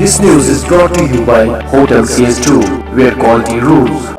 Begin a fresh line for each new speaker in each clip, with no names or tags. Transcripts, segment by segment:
This news is brought to you by Hotel CS2, where quality rules.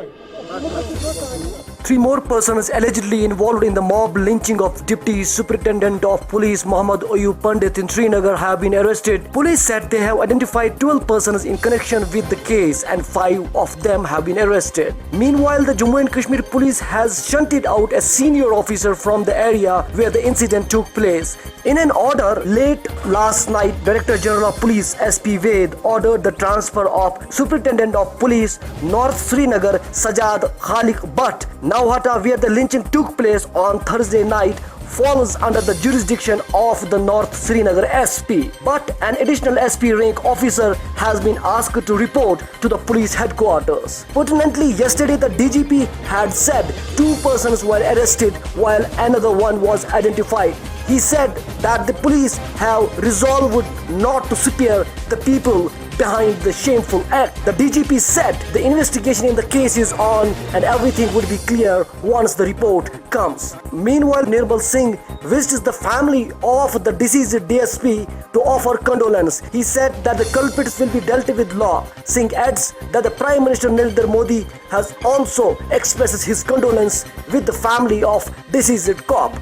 Three more persons allegedly involved in the mob lynching of Deputy Superintendent of Police Muhammad Ayub Pandit in Srinagar have been arrested. Police said they have identified 12 persons in connection with the case and 5 of them have been arrested. Meanwhile, the Jammu and Kashmir Police has shunted out a senior officer from the area where the incident took place. In an order late last night, Director General of Police SP Ved ordered the transfer of Superintendent of Police North Srinagar Sajad Khalik Butt. Nauhata, where the lynching took place on Thursday night, falls under the jurisdiction of the North Srinagar SP. But an additional SP rank officer has been asked to report to the police headquarters. Pertinently, yesterday the DGP had said 2 persons were arrested while another one was identified. He said that the police have resolved not to spare the people behind the shameful act. The DGP said the investigation in the case is on and everything would be clear once the report comes. Meanwhile, Nirmal Singh visits the family of the deceased DSP to offer condolence. He said that the culprits will be dealt with law. Singh adds that the Prime Minister Narendra Modi has also expressed his condolence with the family of deceased cop.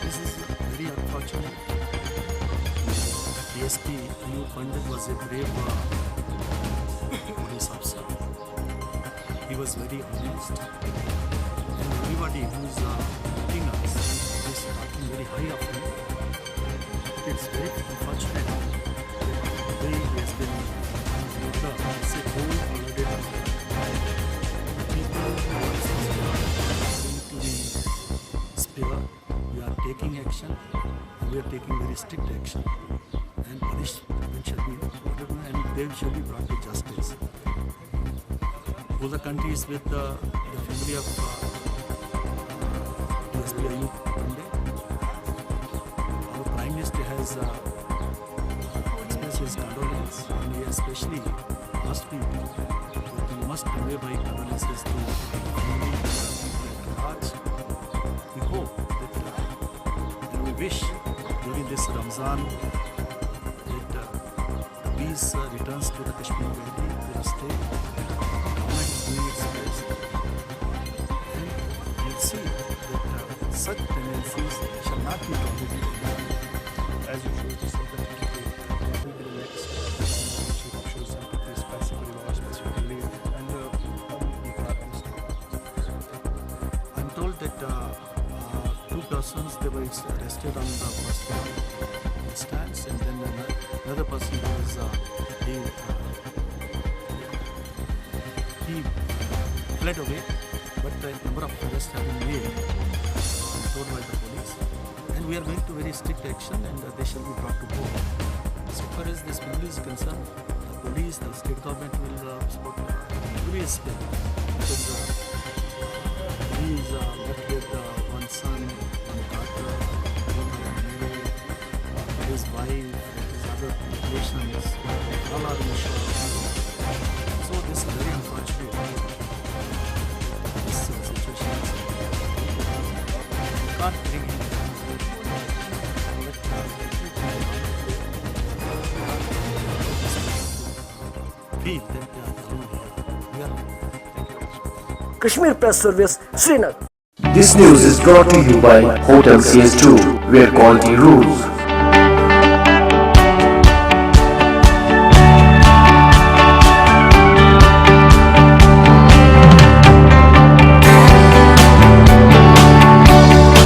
This is very unfortunate. DSP Ayub Pandit was a brave police officer. He was very honest, and everybody who is meeting us is talking very high of him. It's very unfortunate that the way he has been it's a whole holiday. People who are going to be spare. We are taking action, and we are taking very strict action, and punishment should be and they should be brought to justice. All the country is with the family of DSP Ayub Pandit. Our Prime Minister has expressed his condolence, and he especially asked people that you must convey my condolences to the family at large. We hope that and we wish during this Ramzan that the peace returns to the Kashmir Valley, their state. Government is doing its best. And we'll see that such tendencies shall not be tolerated.
As you should just say that it will be the next should show some specific law, specifically, and how many people are
I'm told that 2 persons they were arrested on the first instance, and then another person was he fled away, but the number of arrests have been made, told by the police, and we are going to very strict action, and they shall be brought to book. So far as this family is concerned, the police, the state government will support every aspect, because he is left with one son, one daughter, married, his wife, his other relations, all are in shock. So this is very unfortunate. This situation is can't bring him. Feel that we are
Kashmir Press Service, Srinagar.
This news is brought to you by Hotel CS2, where quality rules.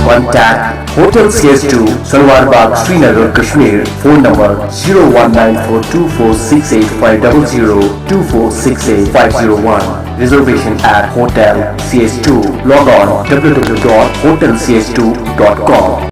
Contact Hotel CS2, Salwar Bagh, Srinagar, Kashmir. Phone number 0194246850, 2468-501. Reservation at Hotel CS2. Log on www.hotelcs2.com.